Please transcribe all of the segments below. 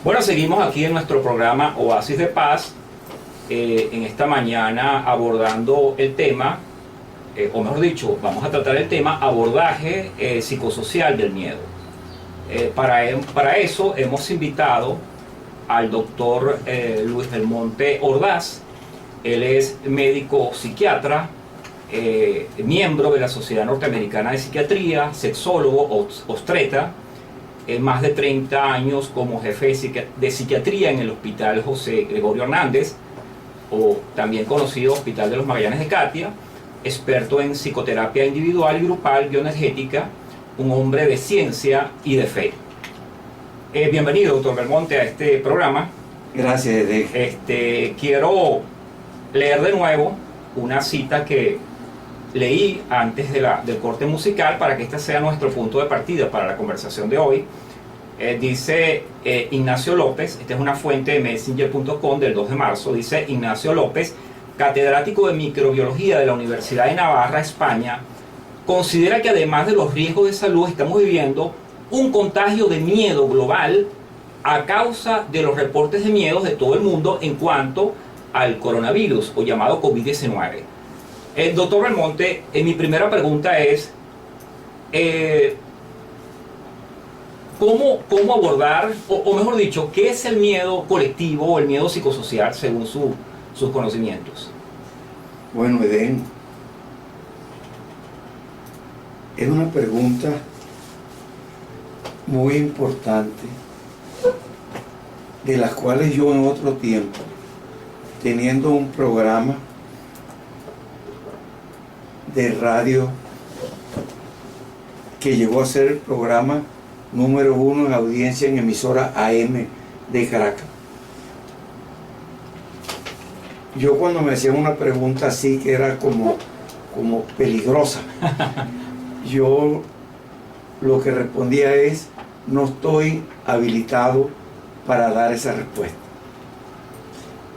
Bueno, seguimos aquí en nuestro programa Oasis de Paz, en esta mañana abordando el tema, o mejor dicho, vamos a tratar el tema abordaje psicosocial del miedo. Para eso hemos invitado al doctor Luis del Monte Ordaz. Él es médico psiquiatra, miembro de la Sociedad Norteamericana de Psiquiatría, sexólogo, obstetra, más de 30 años como jefe de psiquiatría en el Hospital José Gregorio Hernández, o también conocido Hospital de los Magallanes de Catia, experto en psicoterapia individual y grupal bioenergética, un hombre de ciencia y de fe. Bienvenido, doctor Belmonte, a este programa. Gracias, Edek. Quiero leer de nuevo una cita que leí antes del corte musical para que este sea nuestro punto de partida para la conversación de hoy. Dice Ignacio López, esta es una fuente de messenger.com del 2 de marzo, dice Ignacio López, catedrático de microbiología de la Universidad de Navarra, España, considera que además de los riesgos de salud estamos viviendo un contagio de miedo global a causa de los reportes de miedos de todo el mundo en cuanto al coronavirus o llamado COVID-19. Doctor Belmonte, mi primera pregunta es ¿cómo abordar, o mejor dicho, qué es el miedo colectivo o el miedo psicosocial según sus conocimientos? Bueno, Edén, es una pregunta muy importante, de las cuales yo en otro tiempo, teniendo un programa de radio que llegó a ser el programa número 1 en audiencia en emisora AM de Caracas. Yo cuando me hacían una pregunta así que era como peligrosa, yo lo que respondía es: no estoy habilitado para dar esa respuesta.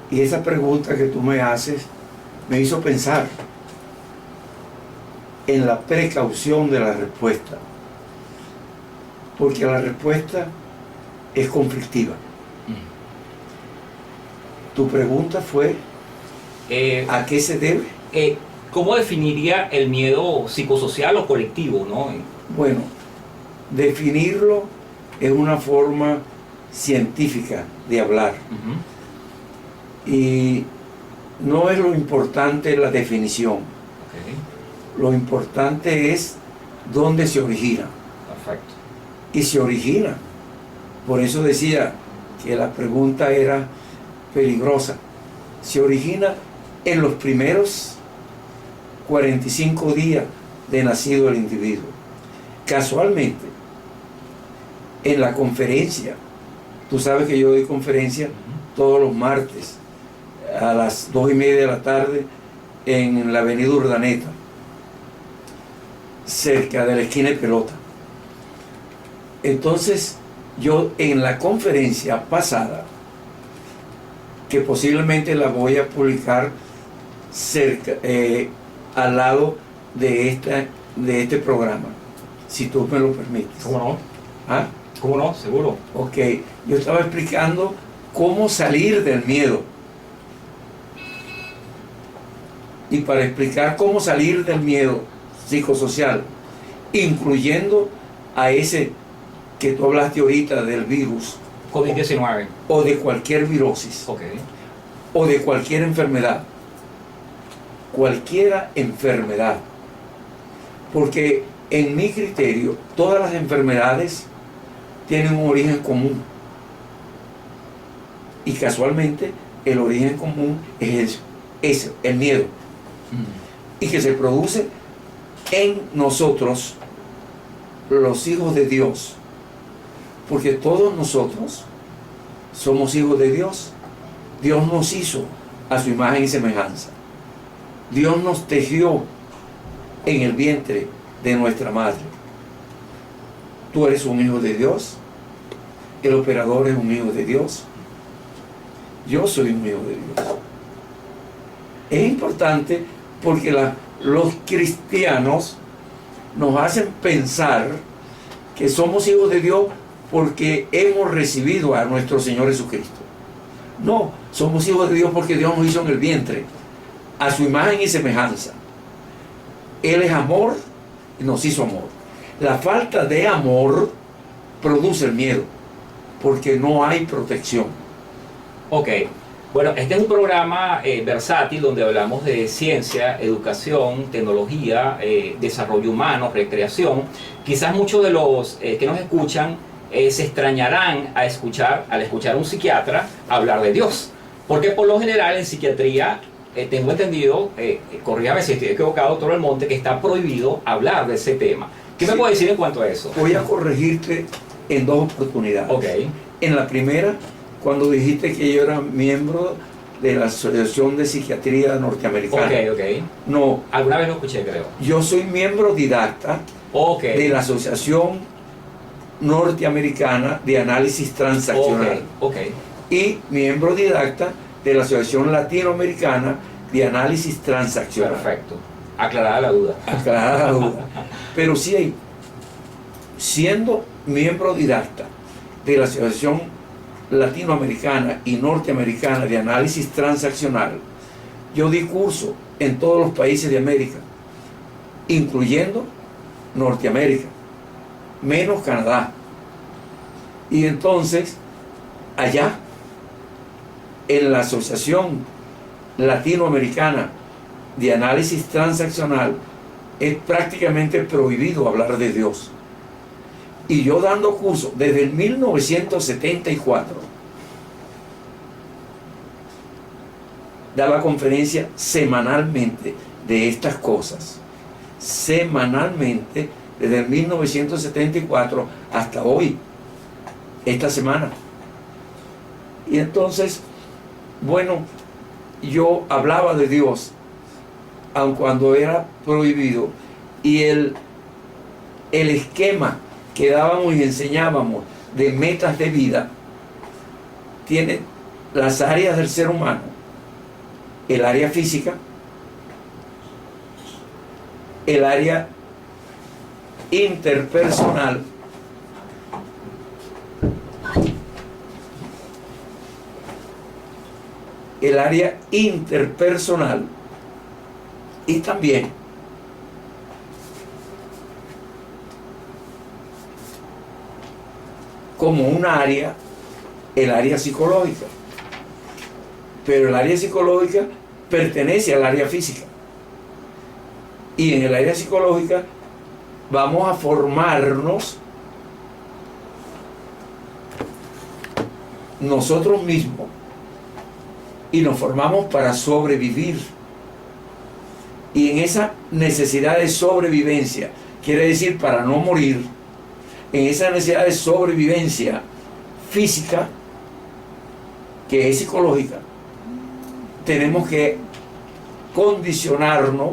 Y esa pregunta que tú me haces me hizo pensar en la precaución de la respuesta, porque la respuesta es conflictiva. Tu pregunta fue ¿a qué se debe? ¿Cómo definiría el miedo psicosocial o colectivo, ¿no? Bueno, definirlo es una forma científica de hablar. Y no es lo importante la definición. Lo importante es dónde se origina. Perfecto. Y se origina. Por eso decía que la pregunta era peligrosa. Se origina en los primeros 45 días de nacido el individuo. Casualmente, en la conferencia, tú sabes que yo doy conferencia todos los martes a las 2:30 de la tarde en la avenida Urdaneta, cerca de la esquina de Pelota. Entonces, yo en la conferencia pasada, que posiblemente la voy a publicar cerca, al lado de este programa, si tú me lo permites. ¿Cómo no? ¿Ah? ¿Cómo no? Seguro. Ok, yo estaba explicando cómo salir del miedo. Y para explicar cómo salir del miedo psicosocial, incluyendo a ese que tú hablaste ahorita del virus, COVID-19. o de cualquier virosis, o de cualquier enfermedad, cualquiera enfermedad, porque en mi criterio todas las enfermedades tienen un origen común, y casualmente el origen común es el miedo, y que se produce en nosotros, los hijos de Dios, porque todos nosotros somos hijos de Dios. Dios nos hizo a su imagen y semejanza. Dios nos tejió en el vientre de nuestra madre. Tú eres un hijo de Dios, el operador es un hijo de Dios, yo soy un hijo de Dios. Es importante porque los cristianos nos hacen pensar que somos hijos de Dios porque hemos recibido a nuestro Señor Jesucristo. No, somos hijos de Dios porque Dios nos hizo en el vientre, a su imagen y semejanza. Él es amor y nos hizo amor. La falta de amor produce el miedo, porque no hay protección. Ok, bueno, este es un programa versátil donde hablamos de ciencia, educación, tecnología, desarrollo humano, recreación. Quizás muchos de los que nos escuchan se extrañarán al escuchar a un psiquiatra hablar de Dios, porque por lo general en psiquiatría tengo entendido, corrígame si estoy equivocado, doctor Almonte, que está prohibido hablar de ese tema. ¿Qué me puede decir en cuanto a eso? Voy a corregirte en dos oportunidades. Ok. En la primera, cuando dijiste que yo era miembro de la Asociación de Psiquiatría Norteamericana. Ok. No. Alguna vez lo escuché, creo. Yo soy miembro didacta de la Asociación Norteamericana de Análisis Transaccional. Ok. Y miembro didacta de la Asociación Latinoamericana de Análisis Transaccional. Perfecto. Aclarada la duda. Aclarada la duda. Pero sí, siendo miembro didacta de la Asociación Latinoamericana y Norteamericana de Análisis Transaccional, yo di curso en todos los países de América, incluyendo Norteamérica, menos Canadá. Y entonces, allá, en la Asociación Latinoamericana de Análisis Transaccional, es prácticamente prohibido hablar de Dios. Y yo dando cursos desde el 1974, daba conferencia semanalmente de estas cosas. Semanalmente, desde el 1974 hasta hoy, esta semana. Y entonces, bueno, yo hablaba de Dios, aun cuando era prohibido, y el esquema que dábamos y enseñábamos de metas de vida tiene las áreas del ser humano: el área física, el área interpersonal, y también como un área, el área psicológica. Pero el área psicológica pertenece al área física. Y en el área psicológica vamos a formarnos nosotros mismos, y nos formamos para sobrevivir. Y en esa necesidad de sobrevivencia, quiere decir para no morir, en esa necesidad de sobrevivencia física, que es psicológica, tenemos que condicionarnos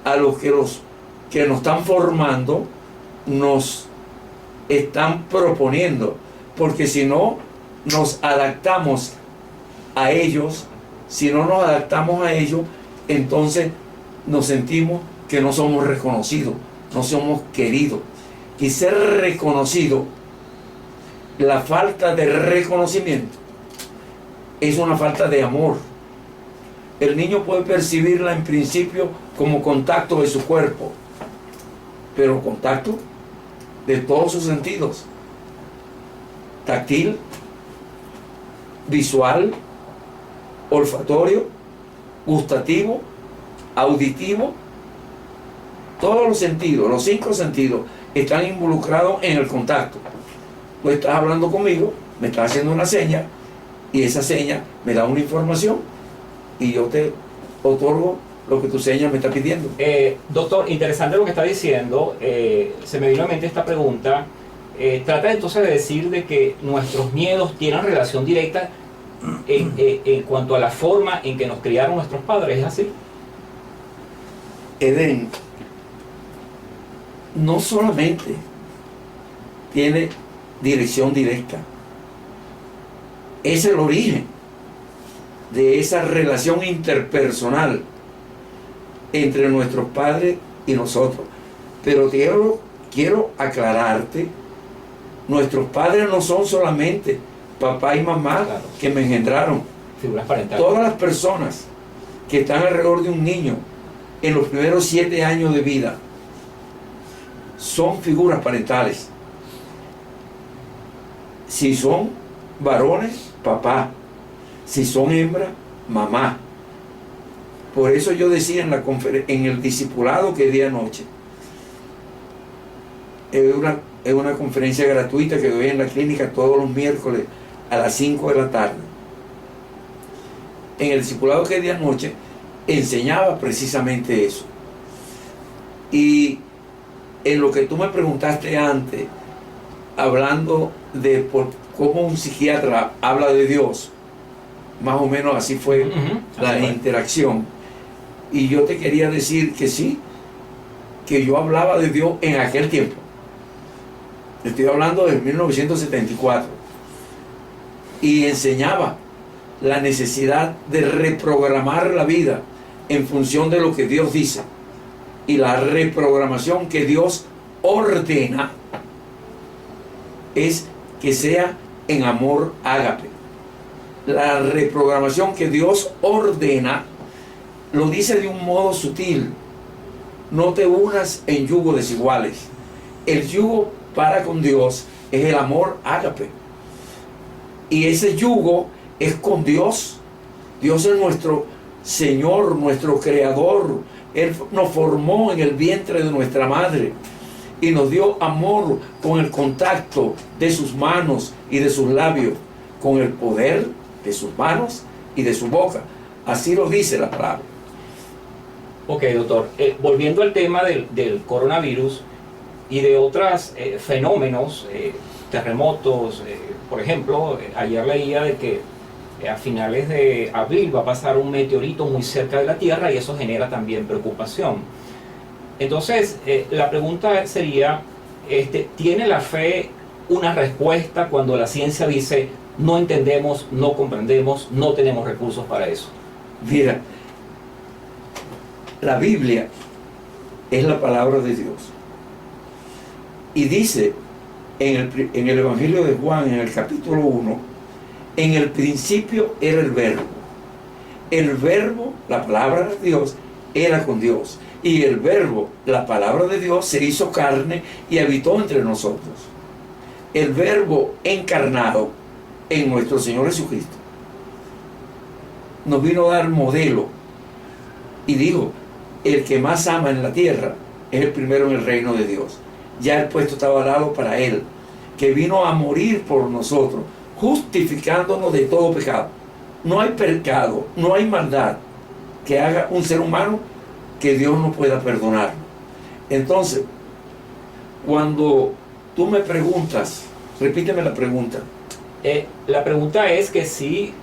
a los que nos están formando, nos están proponiendo, porque si no nos adaptamos a ellos, entonces nos sentimos que no somos reconocidos, no somos queridos. Y ser reconocido, la falta de reconocimiento, es una falta de amor. El niño puede percibirla en principio como contacto de su cuerpo, pero contacto de todos sus sentidos: táctil, visual, olfatorio, gustativo, auditivo. Todos los sentidos, los 5 sentidos, están involucrados en el contacto. Tú estás hablando conmigo, me estás haciendo una seña, y esa seña me da una información, y yo te otorgo lo que tu seña me está pidiendo. Doctor, interesante lo que está diciendo. Se me vino a la mente esta pregunta. Trata entonces de decir de que nuestros miedos tienen relación directa en cuanto a la forma en que nos criaron nuestros padres, ¿es así? Edén no solamente tiene dirección directa, es el origen de esa relación interpersonal entre nuestros padres y nosotros. Pero quiero aclararte Nuestros padres no son solamente papá y mamá Claro. que me engendraron. Figuras parentales. Todas las personas que están alrededor de un niño en los primeros 7 años de vida son figuras parentales. Si son varones, papá. Si son hembras, mamá. Por eso yo decía en el discipulado que di anoche, es una conferencia gratuita que doy en la clínica todos los miércoles a las 5 de la tarde. En el discipulado que di anoche enseñaba precisamente eso. Y en lo que tú me preguntaste antes, hablando de cómo un psiquiatra habla de Dios, más o menos así fue la interacción. Y yo te quería decir que sí, que yo hablaba de Dios en aquel tiempo. Estoy hablando de 1974. Y enseñaba la necesidad de reprogramar la vida en función de lo que Dios dice. Y la reprogramación que Dios ordena es que sea en amor ágape. La reprogramación que Dios ordena lo dice de un modo sutil. No te unas en yugo desiguales. El yugo para con Dios es el amor ágape. Y ese yugo es con Dios. Dios es nuestro Señor, nuestro Creador. Él nos formó en el vientre de nuestra madre y nos dio amor con el contacto de sus manos y de sus labios, con el poder de sus manos y de su boca. Así lo dice la palabra. Ok, doctor. Volviendo al tema del coronavirus y de otros fenómenos, terremotos, por ejemplo, ayer leía de que a finales de abril va a pasar un meteorito muy cerca de la Tierra y eso genera también preocupación. Entonces, la pregunta sería, ¿tiene la fe una respuesta cuando la ciencia dice no entendemos, no comprendemos, no tenemos recursos para eso? Mira, la Biblia es la palabra de Dios. Y dice en el Evangelio de Juan, en el capítulo 1, en el principio era el verbo. El verbo, la palabra de Dios, era con Dios. Y el verbo, la palabra de Dios, se hizo carne y habitó entre nosotros. El verbo encarnado en nuestro Señor Jesucristo nos vino a dar modelo y dijo: el que más ama en la tierra es el primero en el reino de Dios. Ya el puesto estaba dado para él, que vino a morir por nosotros, justificándonos de todo pecado. No hay pecado, no hay maldad que haga un ser humano que Dios no pueda perdonar. Entonces, cuando tú me preguntas, repíteme la pregunta. La pregunta es que si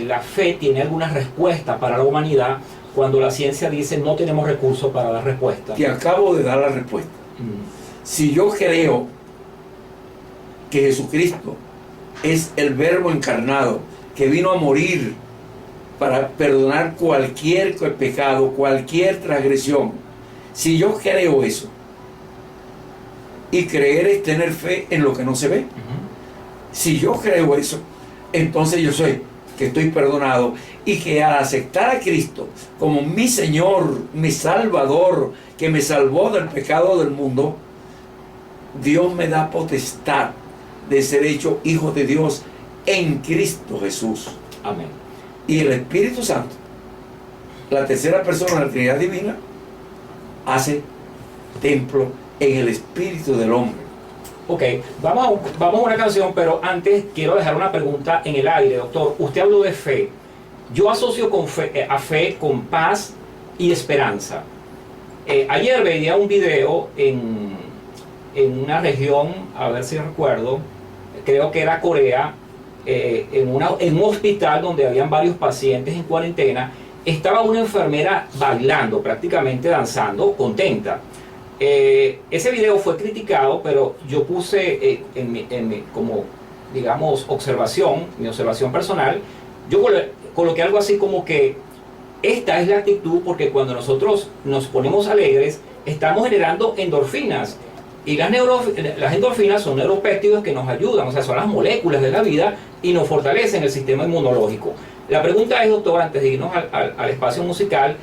la fe tiene alguna respuesta para la humanidad cuando la ciencia dice no tenemos recursos para dar respuesta. Te acabo de dar la respuesta. Si yo creo que Jesucristo es el verbo encarnado que vino a morir para perdonar cualquier pecado, cualquier transgresión, si yo creo eso, y creer es tener fe en lo que no se ve, si yo creo eso, entonces yo sé que estoy perdonado y que al aceptar a Cristo como mi Señor, mi Salvador, que me salvó del pecado del mundo, Dios me da potestad de ser hecho hijo de Dios en Cristo Jesús. Amén. Y el Espíritu Santo, la tercera persona de la Trinidad Divina, hace templo en el espíritu del hombre. Ok, vamos a una canción, pero antes quiero dejar una pregunta en el aire, doctor. Usted habló de fe. Yo asocio a fe con paz y esperanza. Ayer veía un video en una región, a ver si recuerdo, creo que era Corea, en un hospital donde habían varios pacientes en cuarentena. Estaba una enfermera bailando, prácticamente danzando, contenta. Ese video fue criticado, pero yo puse como, digamos, mi observación personal, yo coloqué algo así como que esta es la actitud, porque cuando nosotros nos ponemos alegres, estamos generando endorfinas Y las endorfinas son neuropéptidos que nos ayudan, o sea, son las moléculas de la vida y nos fortalecen el sistema inmunológico. La pregunta es, doctor, antes de irnos al espacio musical,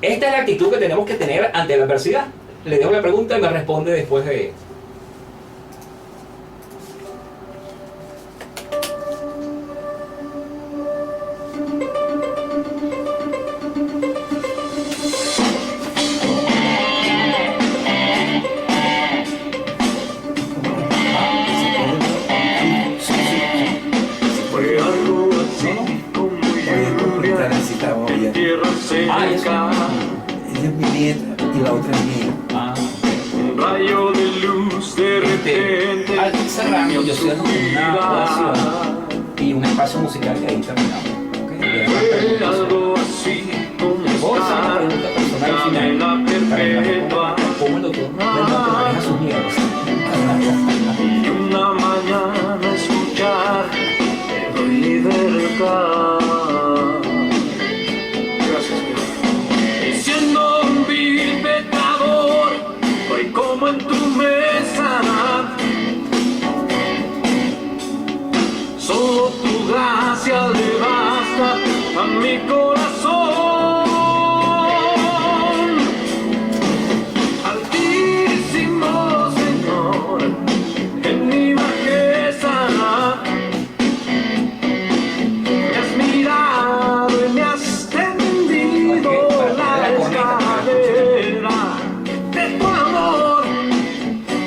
¿esta es la actitud que tenemos que tener ante la adversidad? Le dejo la pregunta y me responde después de... Ella es mi nieta y la otra es mía. Un rayo de luz de repente. Al ir cerrando, yo estoy dando una oración y un espacio musical y ahí terminamos. Fue algo así como Voy a hacer una pregunta personal al final para que cómo el doctor maneja sus miedos. y una mañana escuchar te doy libertad. Gracias. Siendo un vil pecador, hoy como en tu mesa, solo tu gracia le basta a mi corazón. Altísimo Señor, en mi bajeza me has mirado y me has tendido la escalera de tu amor.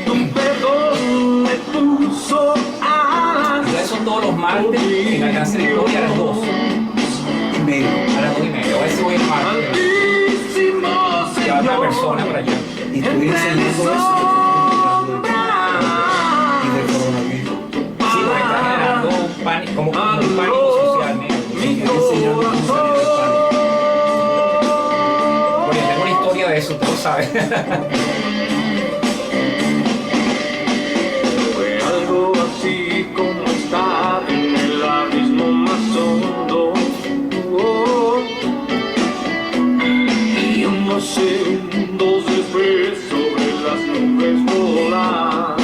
Tu perdón me puso alas. Ustedes son todos los martes en Alcance de Victoria a las 2. A las 2:30. A ver si voy el martes. Altísimo Llevar una Señor, persona para allá. Y estoy enseñando eso y del coronavirus. Sí, porque está generando un pánico, como un pánico social. mi Estoy enseñando cómo salir del pánico. Porque tengo una historia de eso, usted lo sabe. Fue algo así como estar en el abismo más hondo. Y unos segundos después sobre las nubes volar.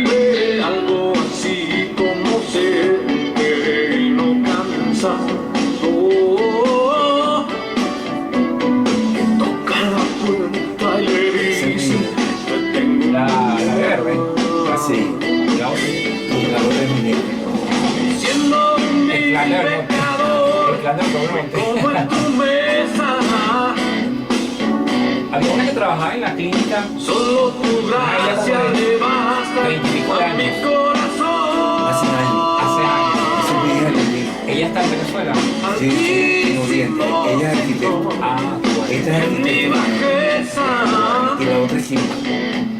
Fue algo así como ser un peregrino cansado. Tocar la puerta y le dice, te tengo La verde. Así. La otra. Y la otra es mi nieta. siendo mi El clan del norte. pecador. El clan del norte. Como en tu mesa, Había una que trabajaba en la clínica solo tu gracia le basta 20 y pico de a mi años. corazón. Hace años. hace años. Esa es mi hija Lili. Ella está en Venezuela. Sí, en Oriente. Ella es arquitecta. Ah, bueno. Esta es En mi arquitecta. bajeza Y la otra es química.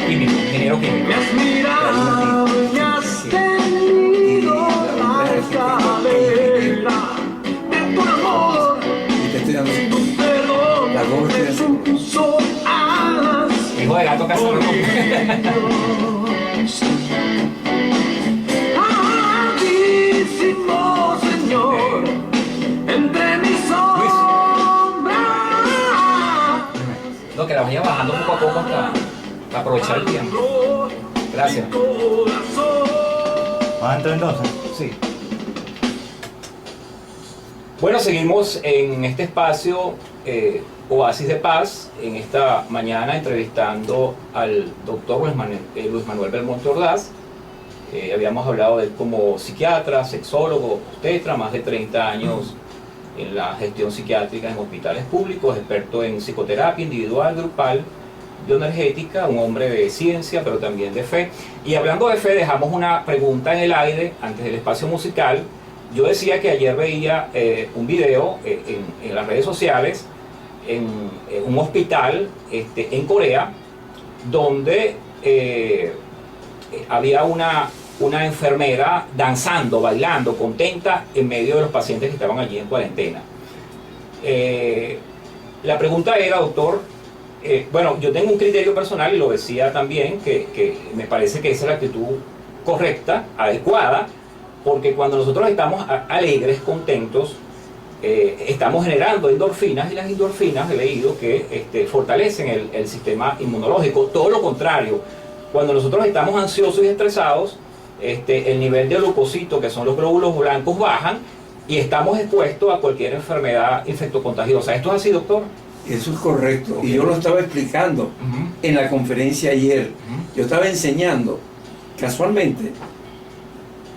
Químico, ingeniero químico. me has mirado y me has tenido la escalera de tu amor. Y te estoy dando eso. Tu perdón La gorra me estoy puso alas. Hijo de gato casado. Altísimo Señor, entre mis sombras. Lo que la vaya bajando poco a poco hasta aprovechar el tiempo. Gracias. ¿Vas a entrar entonces? Sí. Bueno, seguimos en este espacio Oasis de Paz, en esta mañana entrevistando al doctor Luis Manuel Belmonte Ordaz. Habíamos hablado de él como psiquiatra, sexólogo, obstetra, más de 30 años en la gestión psiquiátrica en hospitales públicos, experto en psicoterapia individual, grupal, bioenergética, un hombre de ciencia, pero también de fe. Y hablando de fe, dejamos una pregunta en el aire antes del espacio musical. Yo decía que ayer veía un video en las redes sociales en un hospital en Corea, donde había una enfermera danzando, bailando, contenta en medio de los pacientes que estaban allí en cuarentena. La pregunta era, doctor, bueno, yo tengo un criterio personal y lo decía también, que me parece que esa es la actitud correcta, adecuada, porque cuando nosotros estamos alegres, contentos, estamos generando endorfinas, y las endorfinas he leído que fortalecen el sistema inmunológico. Todo lo contrario, cuando nosotros estamos ansiosos y estresados, el nivel de leucocitos, que son los glóbulos blancos, bajan y estamos expuestos a cualquier enfermedad infectocontagiosa. ¿Esto es así, doctor? Eso es correcto. Y yo lo estaba explicando en la conferencia ayer. Yo estaba enseñando, casualmente,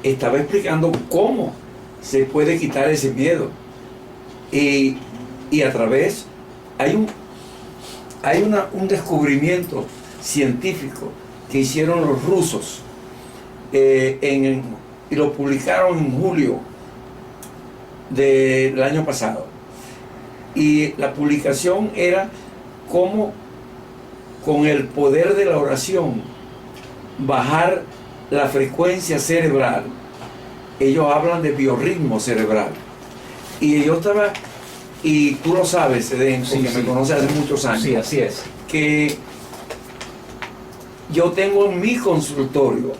estaba explicando cómo se puede quitar ese miedo. Y a través, hay un descubrimiento científico que hicieron los rusos y lo publicaron en julio del año pasado. Y la publicación era cómo con el poder de la oración bajar la frecuencia cerebral. Ellos hablan de biorritmo cerebral. Y yo estaba, y tú lo sabes, Edén, porque me conoces hace muchos años. Sí, así es. Que yo tengo en mi consultorio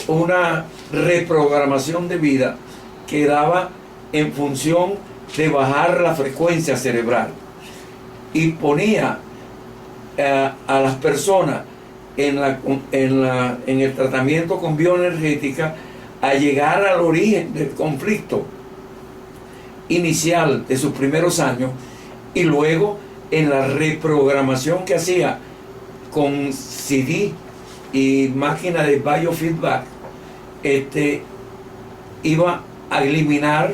una reprogramación de vida que daba en función de bajar la frecuencia cerebral, y ponía a las personas en el tratamiento con bioenergética a llegar al origen del conflicto inicial de sus primeros años, y luego en la reprogramación que hacía con CD y máquina de biofeedback, iba a eliminar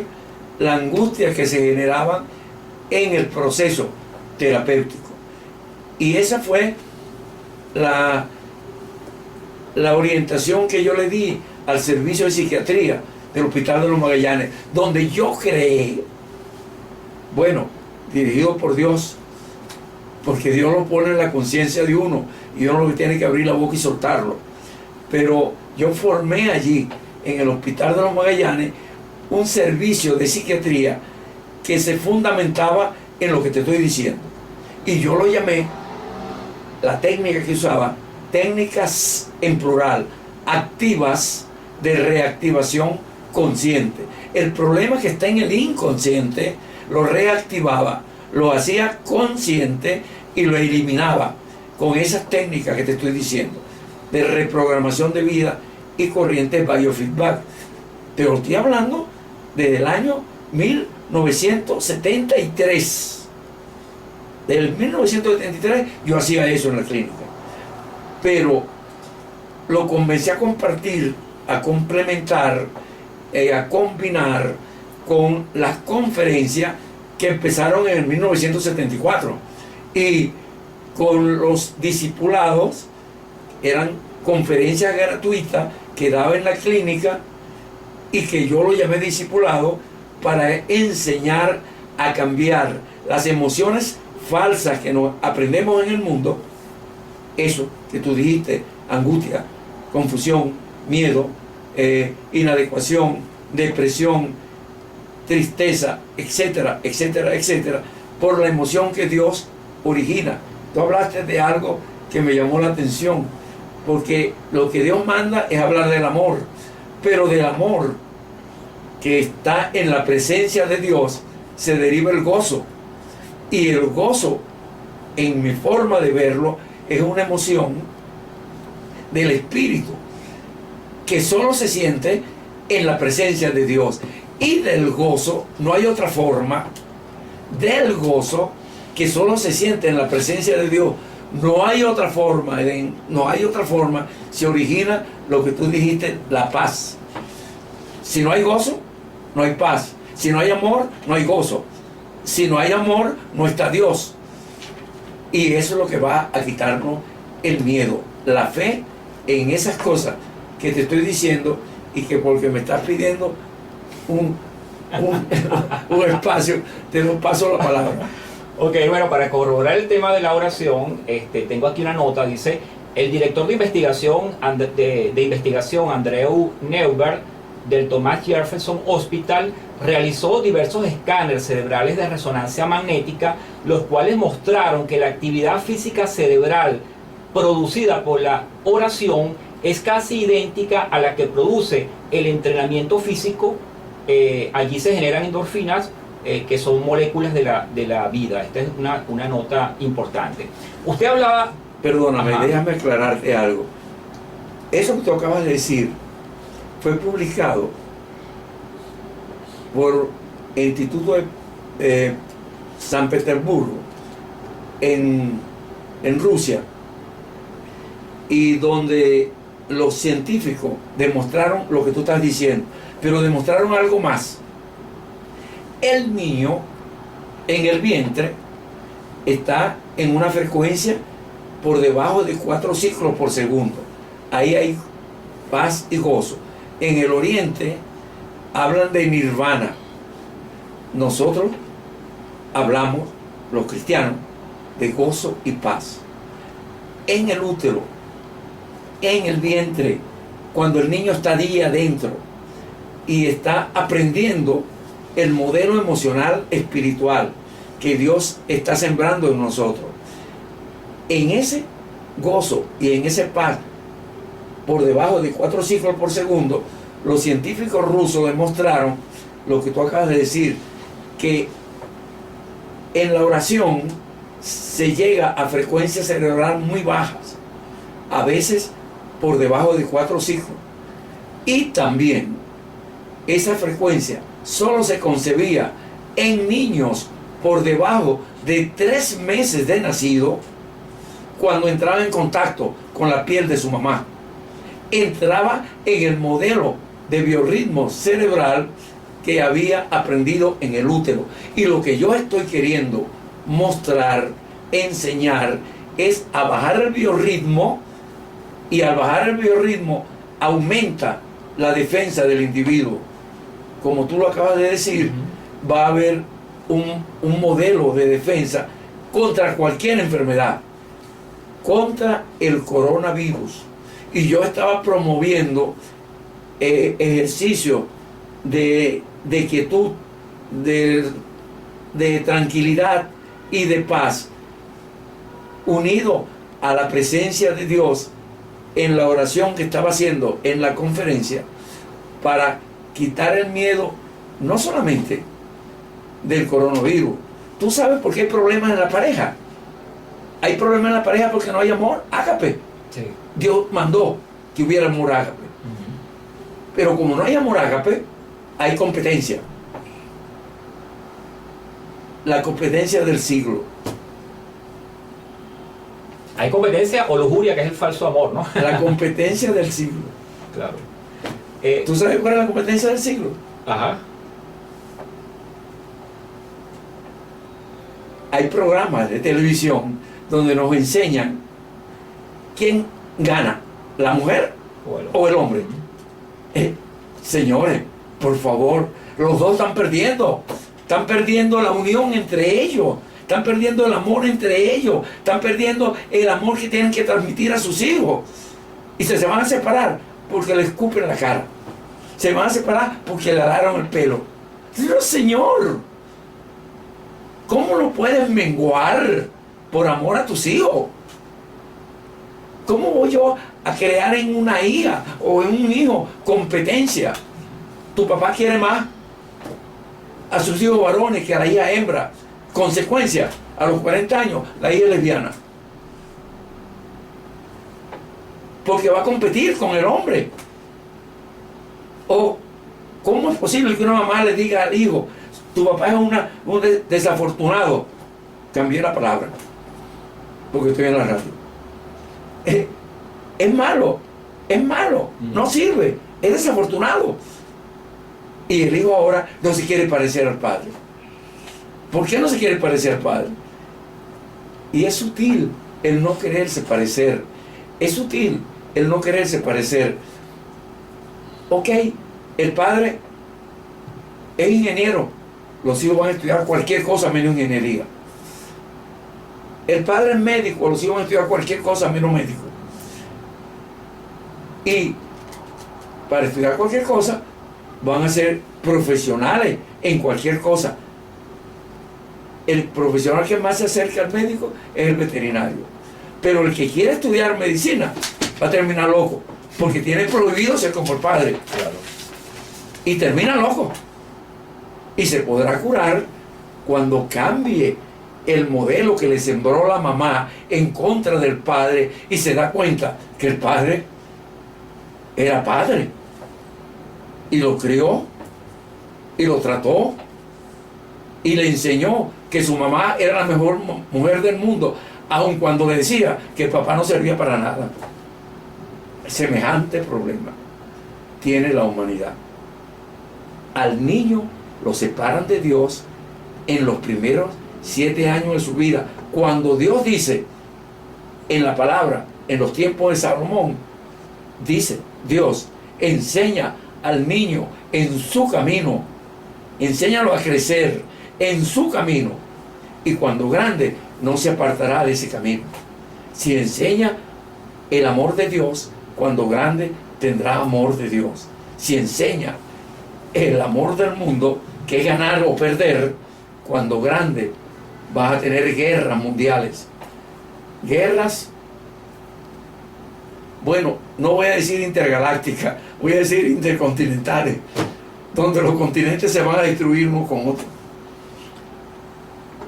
la angustia que se generaba en el proceso terapéutico. Y esa fue la orientación que yo le di al servicio de psiquiatría del Hospital de los Magallanes, donde yo creé, bueno, dirigido por Dios, porque Dios lo pone en la conciencia de uno y uno lo que tiene que abrir la boca y soltarlo. Pero yo formé allí, en el Hospital de los Magallanes, un servicio de psiquiatría que se fundamentaba en lo que te estoy diciendo. Y yo lo llamé, la técnica que usaba, técnicas en plural, activas de reactivación consciente. El problema que está en el inconsciente lo reactivaba, lo hacía consciente y lo eliminaba con esas técnicas que te estoy diciendo, de reprogramación de vida y corrientes biofeedback. Te lo estoy hablando desde el año 1973. Del 1973 yo hacía eso en la clínica. Pero lo comencé a compartir, a complementar, a combinar con las conferencias que empezaron en el 1974. Y con los discipulados, eran conferencias gratuitas que daba en la clínica, y que yo lo llamé discipulado para enseñar a cambiar las emociones falsas que nos aprendemos en el mundo. Eso que tú dijiste, angustia, confusión, miedo, inadecuación, depresión, tristeza, etcétera, etcétera, etcétera, por la emoción que Dios origina. Tú hablaste de algo que me llamó la atención, porque lo que Dios manda es hablar del amor, pero del amor que está en la presencia de Dios se deriva el gozo. Y el gozo, en mi forma de verlo, es una emoción del espíritu que solo se siente en la presencia de Dios. Y del gozo, no hay otra forma, del gozo que solo se siente en la presencia de Dios, no hay otra forma, no hay otra forma, se origina lo que tú dijiste, la paz. Si no hay gozo, no hay paz. Si no hay amor, no hay gozo. Si no hay amor, no está Dios. Y eso es lo que va a quitarnos el miedo, la fe en esas cosas que te estoy diciendo, y que porque me estás pidiendo un espacio, te paso la palabra. Ok, bueno, para corroborar el tema de la oración, tengo aquí una nota, dice: el director de investigación, Andrew Neuberg, del Thomas Jefferson Hospital, realizó diversos escáneres cerebrales de resonancia magnética, los cuales mostraron que la actividad física cerebral producida por la oración es casi idéntica a la que produce el entrenamiento físico allí se generan endorfinas, que son moléculas de la vida. Esta es una nota importante. Usted hablaba... Perdóname, Ajá. déjame aclararte algo. Eso que tú acabas de decir fue publicado por el Instituto de San Petersburgo en Rusia, y donde los científicos demostraron lo que tú estás diciendo, pero demostraron algo más. El niño en el vientre está en una frecuencia por debajo de 4 ciclos por segundo. Ahí hay paz y gozo. En el oriente hablan de nirvana. Nosotros hablamos, los cristianos, de gozo y paz. En el útero, en el vientre, cuando el niño está allí adentro y está aprendiendo el modelo emocional espiritual que Dios está sembrando en nosotros, en ese gozo y en ese paz por debajo de 4 ciclos por segundo, los científicos rusos demostraron lo que tú acabas de decir, que en la oración se llega a frecuencias cerebrales muy bajas, a veces por debajo de 4 ciclos. Y también esa frecuencia solo se concebía en niños por debajo de 3 meses de nacido, cuando entraba en contacto con la piel de su mamá. Entraba en el modelo de biorritmo cerebral que había aprendido en el útero. Y lo que yo estoy queriendo mostrar, enseñar, es a bajar el biorritmo, y al bajar el biorritmo aumenta la defensa del individuo. Como tú lo acabas de decir, va a haber un modelo de defensa contra cualquier enfermedad, contra el coronavirus. Y yo estaba promoviendo ejercicio de quietud, de tranquilidad y de paz, unido a la presencia de Dios en la oración que estaba haciendo en la conferencia, para quitar el miedo no solamente del coronavirus. ¿Tú sabes por qué hay problemas en la pareja? Hay problemas en la pareja porque no hay amor ágape. Sí. Dios mandó que hubiera amor ágape. Pero como no hay amor ágape, hay competencia. La competencia del siglo. Hay competencia o lujuria, que es el falso amor, ¿no? La competencia del siglo. Claro. ¿Tú sabes cuál es la competencia del siglo? Ajá. Hay programas de televisión donde nos enseñan quién gana, la mujer o el hombre. Señores, por favor, los dos están perdiendo la unión entre ellos, están perdiendo el amor entre ellos, están perdiendo el amor que tienen que transmitir a sus hijos, y se van a separar porque le escupen la cara, se van a separar porque le alaron el pelo. Pero Señor, ¿cómo lo puedes menguar por amor a tus hijos? ¿Cómo voy yo a crear en una hija o en un hijo competencia? Tu papá quiere más a sus hijos varones que a la hija hembra. Consecuencia, a los 40 años la hija es lesbiana, porque va a competir con el hombre. ¿O cómo es posible que una mamá le diga al hijo, tu papá es un desafortunado? Cambié la palabra porque estoy en la radio. Es malo, no sirve, es desafortunado. Y el hijo ahora no se quiere parecer al padre. ¿Por qué no se quiere parecer al padre? Y es sutil el no quererse parecer. Es sutil el no quererse parecer. Ok, el padre es ingeniero, los hijos van a estudiar cualquier cosa menos ingeniería. El padre es médico, los hijos van a estudiar cualquier cosa menos médico. Y para estudiar cualquier cosa van a ser profesionales en cualquier cosa. El profesional que más se acerca al médico es el veterinario. Pero el que quiere estudiar medicina va a terminar loco, porque tiene prohibido ser como el padre. Claro. Y termina loco. Y se podrá curar cuando cambie el modelo que le sembró la mamá en contra del padre y se da cuenta que el padre era padre y lo crió y lo trató y le enseñó que su mamá era la mejor mujer del mundo, aun cuando le decía que el papá no servía para nada. Semejante problema tiene la humanidad. Al niño lo separan de Dios en los primeros 7 años de su vida, cuando Dios dice en la palabra, en los tiempos de Salomón, dice Dios, enseña al niño en su camino, enséñalo a crecer en su camino, y cuando grande no se apartará de ese camino. Si enseña el amor de Dios, cuando grande tendrá amor de Dios. Si enseña el amor del mundo, que es ganar o perder, cuando grande vas a tener guerras mundiales. Guerras, bueno, no voy a decir intergalácticas, voy a decir intercontinentales, donde los continentes se van a destruir uno con otro.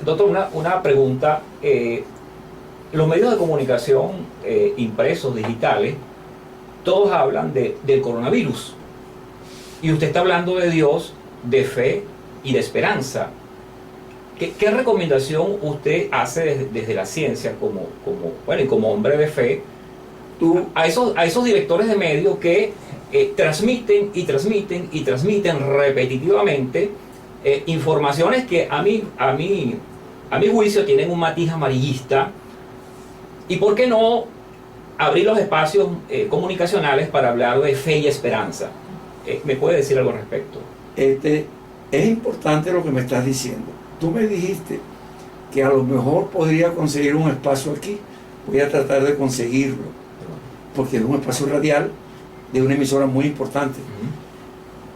Doctor, una pregunta. Los medios de comunicación impresos, digitales, todos hablan del coronavirus. Y usted está hablando de Dios, de fe y de esperanza. ¿Qué recomendación usted hace desde la ciencia como hombre de fe a esos directores de medios que transmiten y transmiten y transmiten repetitivamente informaciones que a mi juicio tienen un matiz amarillista? ¿Y por qué no abrir los espacios comunicacionales para hablar de fe y esperanza? ¿Me puede decir algo al respecto? Es importante lo que me estás diciendo. Tú me dijiste que a lo mejor podría conseguir un espacio aquí. Voy a tratar de conseguirlo, porque es un espacio radial de una emisora muy importante.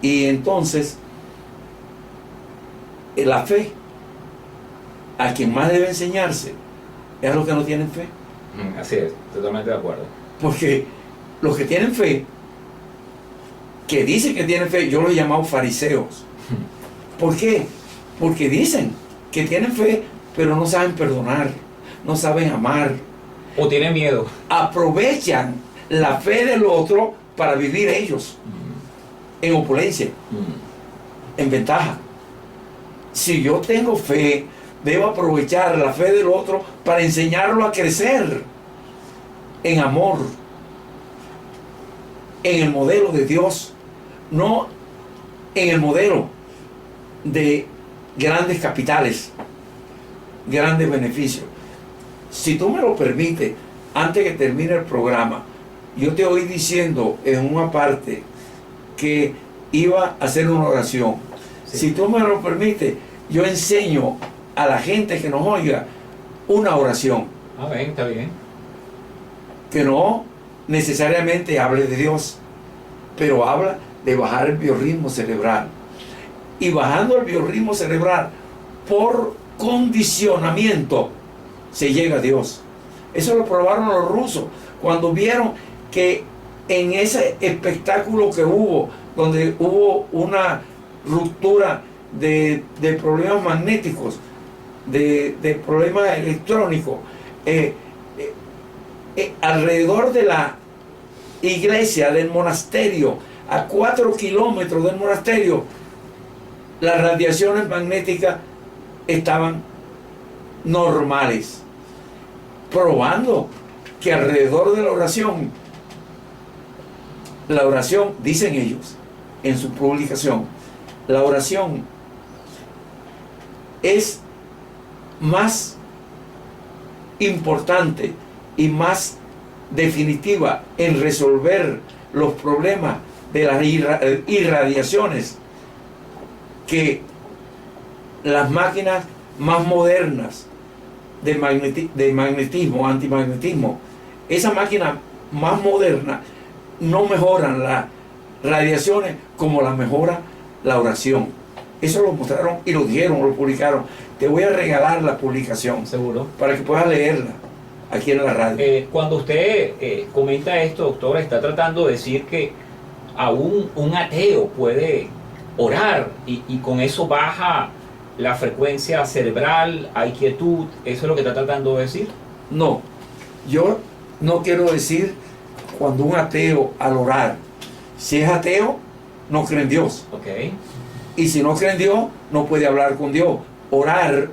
Y entonces, la fe, a quien más debe enseñarse, es a los que no tienen fe. Así es, totalmente de acuerdo. Porque los que tienen fe, que dicen que tienen fe, yo los he llamado fariseos. ¿Por qué? Porque dicen que tienen fe, pero no saben perdonar, no saben amar. O tienen miedo. Aprovechan la fe del otro para vivir ellos en opulencia, en ventaja. Si yo tengo fe, debo aprovechar la fe del otro para enseñarlo a crecer en amor, en el modelo de Dios, no en el modelo de grandes capitales, grandes beneficios. Si tú me lo permites, antes que termine el programa, yo te oí diciendo en una parte que iba a hacer una oración. Sí. Si tú me lo permites, yo enseño a la gente que nos oiga una oración. Bien, está bien. Que no necesariamente hable de Dios, pero habla de bajar el biorritmo cerebral. Y bajando el biorritmo cerebral, por condicionamiento, se llega a Dios. Eso lo probaron los rusos cuando vieron que en ese espectáculo que hubo, donde hubo una ruptura de problemas magnéticos, de problemas electrónicos, alrededor de la iglesia, del monasterio, a 4 kilómetros del monasterio, las radiaciones magnéticas estaban normales, probando que alrededor de la oración, dicen ellos en su publicación, la oración es más importante y más definitiva en resolver los problemas de las irradiaciones que las máquinas más modernas de magnetismo, antimagnetismo. Esas máquinas más modernas no mejoran las radiaciones como las mejora la oración. Eso lo mostraron y lo dijeron, lo publicaron. Te voy a regalar la publicación. Seguro. Para que puedas leerla aquí en la radio. Cuando usted comenta esto, doctor, está tratando de decir que aún un ateo puede orar y con eso baja la frecuencia cerebral, hay quietud. ¿Eso es lo que está tratando de decir? No, yo no quiero decir cuando un ateo al orar, si es ateo, no cree en Dios. Ok, Y si no cree en Dios, no puede hablar con Dios. Orar,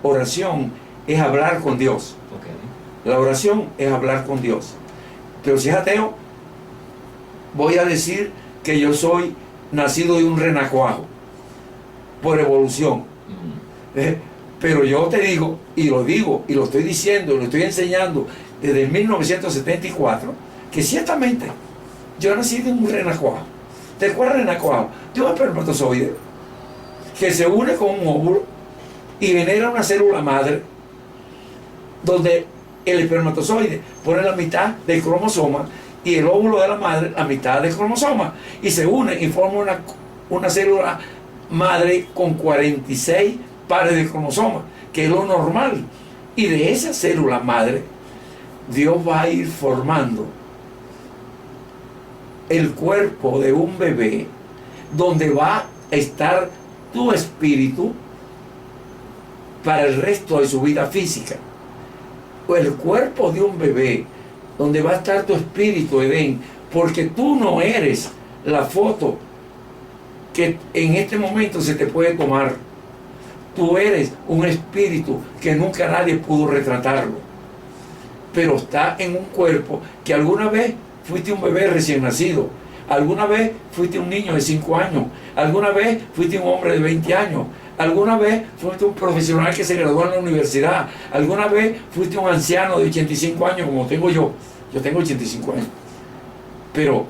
oración, es hablar con Dios. ok. La oración es hablar con Dios. Pero si es ateo, voy a decir que yo soy nacido de un renacuajo, por evolución. Pero yo te digo, y lo estoy diciendo, y lo estoy enseñando desde 1974, que ciertamente yo nací de un renacuajo. ¿De cuál renacuajo? De un espermatozoide que se une con un óvulo y genera una célula madre donde el espermatozoide pone la mitad del cromosoma y el óvulo de la madre la mitad del cromosoma y se une y forma una célula madre con 46 pares de cromosomas, que es lo normal. Y de esa célula madre Dios va a ir formando el cuerpo de un bebé donde va a estar tu espíritu para el resto de su vida física. O el cuerpo de un bebé donde va a estar tu espíritu, Edén, porque tú no eres la foto que en este momento se te puede tomar. Tú eres un espíritu que nunca nadie pudo retratarlo, pero está en un cuerpo que alguna vez fuiste un bebé recién nacido, alguna vez fuiste un niño de 5 años, alguna vez fuiste un hombre de 20 años, alguna vez fuiste un profesional que se graduó en la universidad, alguna vez fuiste un anciano de 85 años como tengo yo. Yo tengo 85 años, pero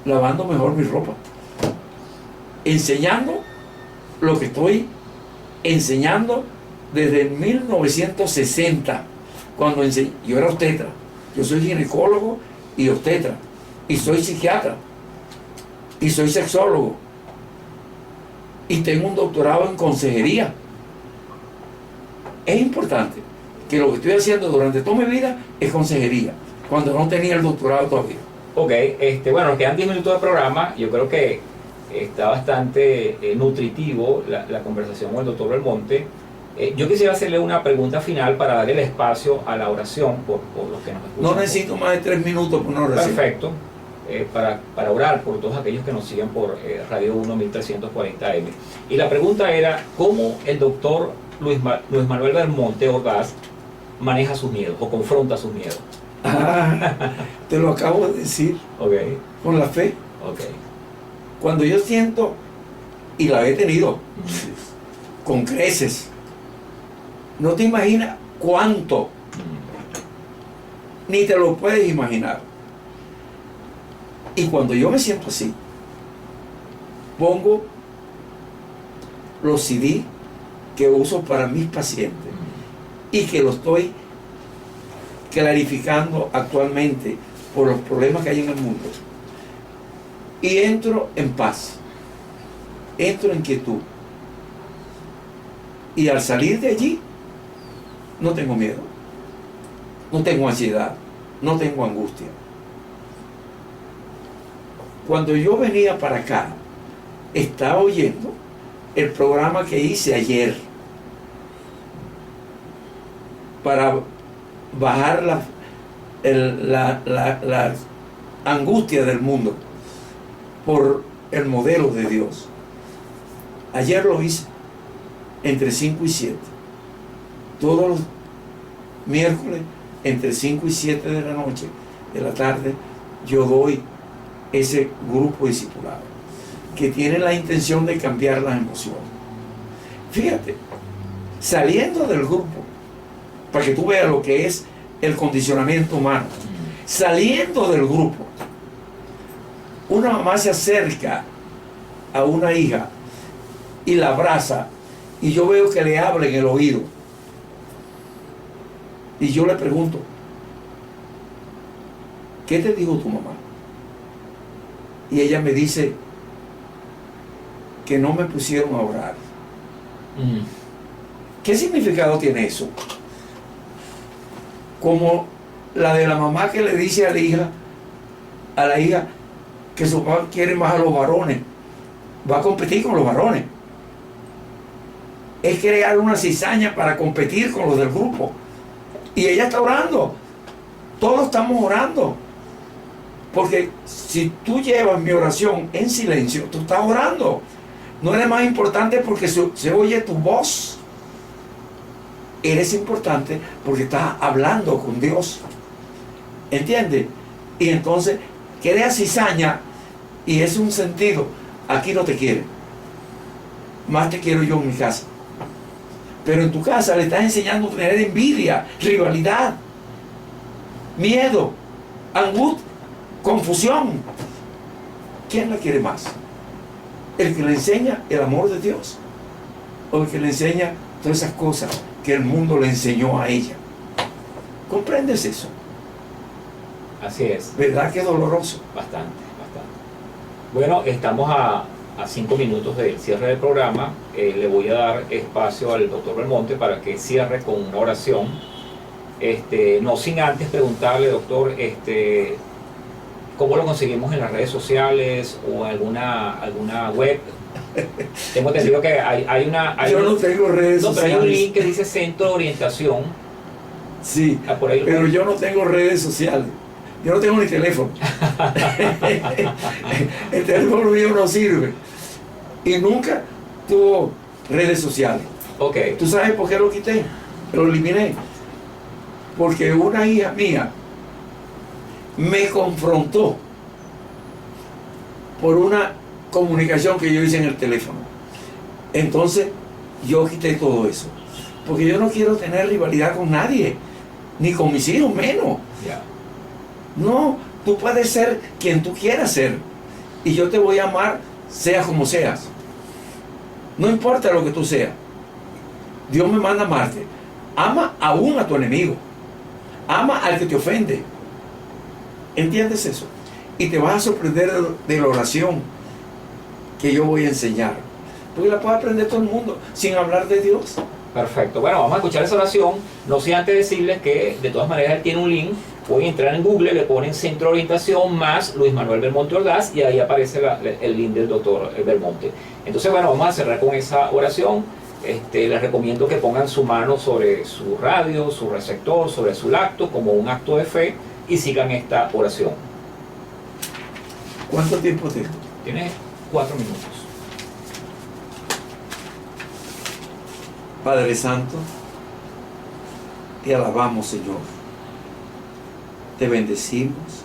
lavando mejor mi ropa, enseñando lo que estoy enseñando desde 1960, cuando yo era obstetra. Yo soy ginecólogo y obstetra, y soy psiquiatra, y soy sexólogo, y tengo un doctorado en consejería. Es importante que lo que estoy haciendo durante toda mi vida es consejería, cuando no tenía el doctorado todavía. Ok, bueno, nos quedan 10 minutos de programa. Yo creo que está bastante nutritivo la conversación con el doctor Belmonte. Yo quisiera hacerle una pregunta final para darle el espacio a la oración por los que nos escuchan. No necesito más de 3 minutos por una oración. Perfecto. Para orar por todos aquellos que nos siguen por Radio 1 1340M. Y la pregunta era, ¿cómo el doctor Luis Manuel Belmonte Ordaz maneja sus miedos o confronta sus miedos? Te lo acabo de decir. Ok, Con la fe. ok. Cuando yo siento, y la he tenido, con creces, no te imaginas cuánto, ni te lo puedes imaginar. Y cuando yo me siento así, pongo los CD que uso para mis pacientes y que lo estoy clarificando actualmente por los problemas que hay en el mundo. Y entro en paz, entro en quietud. Y al salir de allí, no tengo miedo, no tengo ansiedad, no tengo angustia. Cuando yo venía para acá, estaba oyendo el programa que hice ayer para bajar la angustia del mundo por el modelo de Dios. Ayer lo hice entre 5 y 7. Todos los miércoles entre 5 y 7 de la noche, de la tarde, yo doy ese grupo discipulado que tiene la intención de cambiar las emociones. Fíjate, saliendo del grupo, para que tú veas lo que es el condicionamiento humano, saliendo del grupo, una mamá se acerca a una hija y la abraza, y yo veo que le habla en el oído, y yo le pregunto, ¿qué te dijo tu mamá? Y ella me dice que no me pusieron a orar. ¿Qué significado tiene eso? Como la de la mamá que le dice a la hija que su papá quiere más a los varones va a competir con los varones. Es crear una cizaña para competir con los del grupo. Y ella está orando. Todos estamos orando. Porque si tú llevas mi oración en silencio, tú estás orando. No eres más importante porque se oye tu voz. Eres importante porque estás hablando con Dios. ¿Entiendes? Y entonces crea cizaña y es un sentido. Aquí no te quiere. Más te quiero yo en mi casa. Pero en tu casa le estás enseñando a tener envidia, rivalidad, miedo, angustia, confusión. ¿Quién la quiere más? ¿El que le enseña el amor de Dios? ¿O el que le enseña todas esas cosas que el mundo le enseñó a ella? ¿Comprendes eso? Así es. ¿Verdad que es doloroso? Bastante, bastante. Bueno, estamos a 5 minutos del cierre del programa. Le voy a dar espacio al doctor Belmonte para que cierre con una oración. No sin antes preguntarle, doctor, ¿cómo lo conseguimos en las redes sociales o alguna web? Tengo entendido que hay una... Yo no tengo redes no, pero sociales. hay un link que dice Centro de Orientación. Sí, Por ahí pero yo no tengo redes sociales. Yo no tengo ni teléfono. El teléfono mío no sirve. Y nunca tuvo redes sociales. Ok. ¿Tú sabes por qué lo quité? Lo eliminé. Porque una hija mía me confrontó por una comunicación que yo hice en el teléfono. Entonces yo quité todo eso. Porque yo no quiero tener rivalidad con nadie. Ni con mis hijos menos. Ya. No, tú puedes ser quien tú quieras ser. Y yo te voy a amar, sea como seas. No importa lo que tú seas. Dios me manda a amarte. Ama aún a tu enemigo. Ama al que te ofende. ¿Entiendes eso? Y te vas a sorprender de la oración que yo voy a enseñar. Porque la puede aprender todo el mundo sin hablar de Dios. Perfecto. Bueno, vamos a escuchar esa oración. No sé antes decirles que de todas maneras él tiene un link. Pueden entrar en Google, le ponen Centro de Orientación más Luis Manuel Belmonte Ordaz y ahí aparece el link del doctor Belmonte. Entonces, bueno, vamos a cerrar con esa oración. Les recomiendo que pongan su mano sobre su radio, su receptor, sobre su lacto, como un acto de fe, y sigan esta oración. ¿Cuánto tiempo tengo? Tiene 4 minutos. Padre Santo, te alabamos, Señor. Te bendecimos,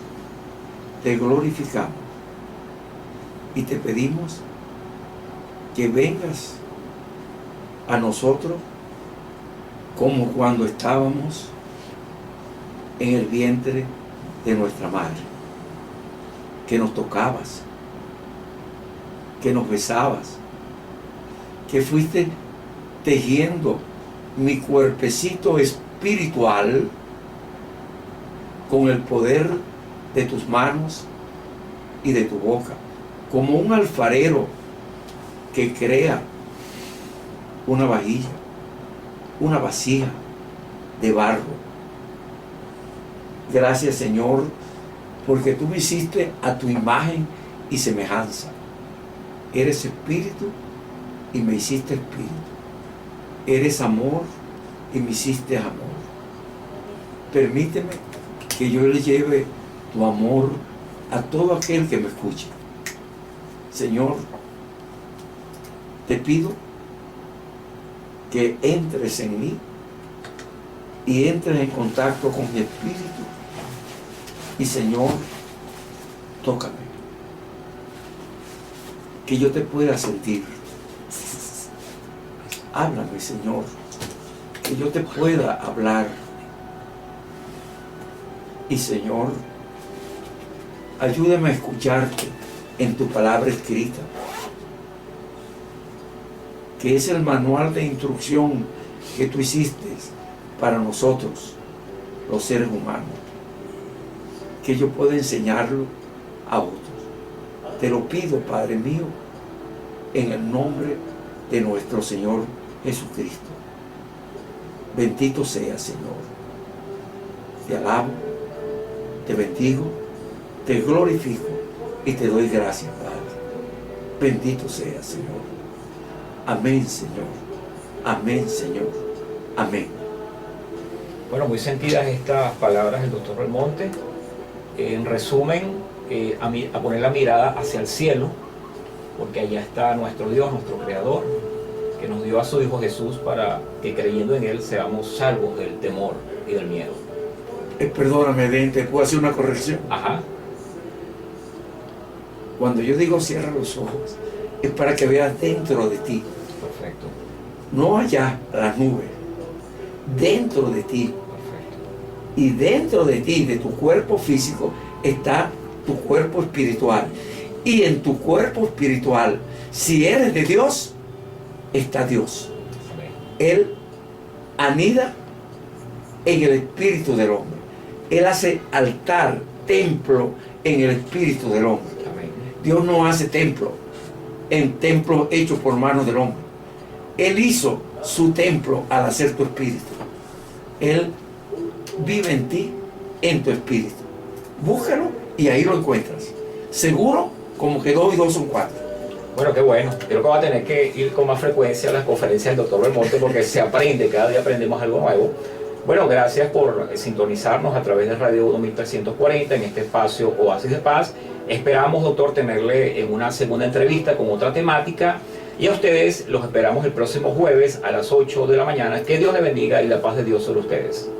te glorificamos y te pedimos que vengas a nosotros como cuando estábamos en el vientre de nuestra madre, que nos tocabas, que nos besabas, que fuiste tejiendo mi cuerpecito espiritual con el poder de tus manos y de tu boca, como un alfarero que crea una vajilla, una vasija de barro. Gracias, Señor, porque tú me hiciste a tu imagen y semejanza. Eres espíritu y me hiciste espíritu. Eres amor y me hiciste amor. Permíteme que yo le lleve tu amor a todo aquel que me escuche. Señor, te pido que entres en mí y entres en contacto con mi espíritu. Y Señor, tócame. Que yo te pueda sentir. Háblame, Señor. Que yo te pueda hablar. Y Señor, ayúdame a escucharte en tu palabra escrita, que es el manual de instrucción que tú hiciste para nosotros, los seres humanos, que yo pueda enseñarlo a otros. Te lo pido, Padre mío, en el nombre de nuestro Señor Jesucristo. Bendito sea, Señor. Te alabo, te bendigo, te glorifico y te doy gracias, Padre, Bendito sea, Señor. Amén, Señor. Amén, Señor. Amén. Bueno, muy sentidas estas palabras del doctor Belmonte. En resumen, a poner la mirada hacia el cielo, porque allá está nuestro Dios, nuestro Creador, que nos dio a su Hijo Jesús para que creyendo en Él seamos salvos del temor y del miedo. Perdóname, Dente, ¿puedo hacer una corrección? Ajá, Cuando yo digo cierra los ojos, es para que veas dentro de ti, perfecto, no allá, las nubes, dentro de ti. perfecto. Y dentro de ti, de tu cuerpo físico, está tu cuerpo espiritual. Y en tu cuerpo espiritual, si eres de Dios, está Dios. Amén. Él anida en el espíritu del hombre. Él hace altar, templo en el espíritu del hombre. Amén. Dios no hace templo en templos hechos por manos del hombre. Él hizo su templo al hacer tu espíritu. Él vive en ti, en tu espíritu. Búscalo y ahí lo encuentras. Seguro como que 2 y 2 son 4. Bueno, qué bueno. Creo que va a tener que ir con más frecuencia a las conferencias del doctor Belmonte porque se aprende, cada día aprendemos algo nuevo. Bueno, gracias por sintonizarnos a través de Radio 1340 en este espacio Oasis de Paz. Esperamos, doctor, tenerle en una segunda entrevista con otra temática. Y a ustedes los esperamos el próximo jueves a las 8 de la mañana. Que Dios les bendiga y la paz de Dios sobre ustedes.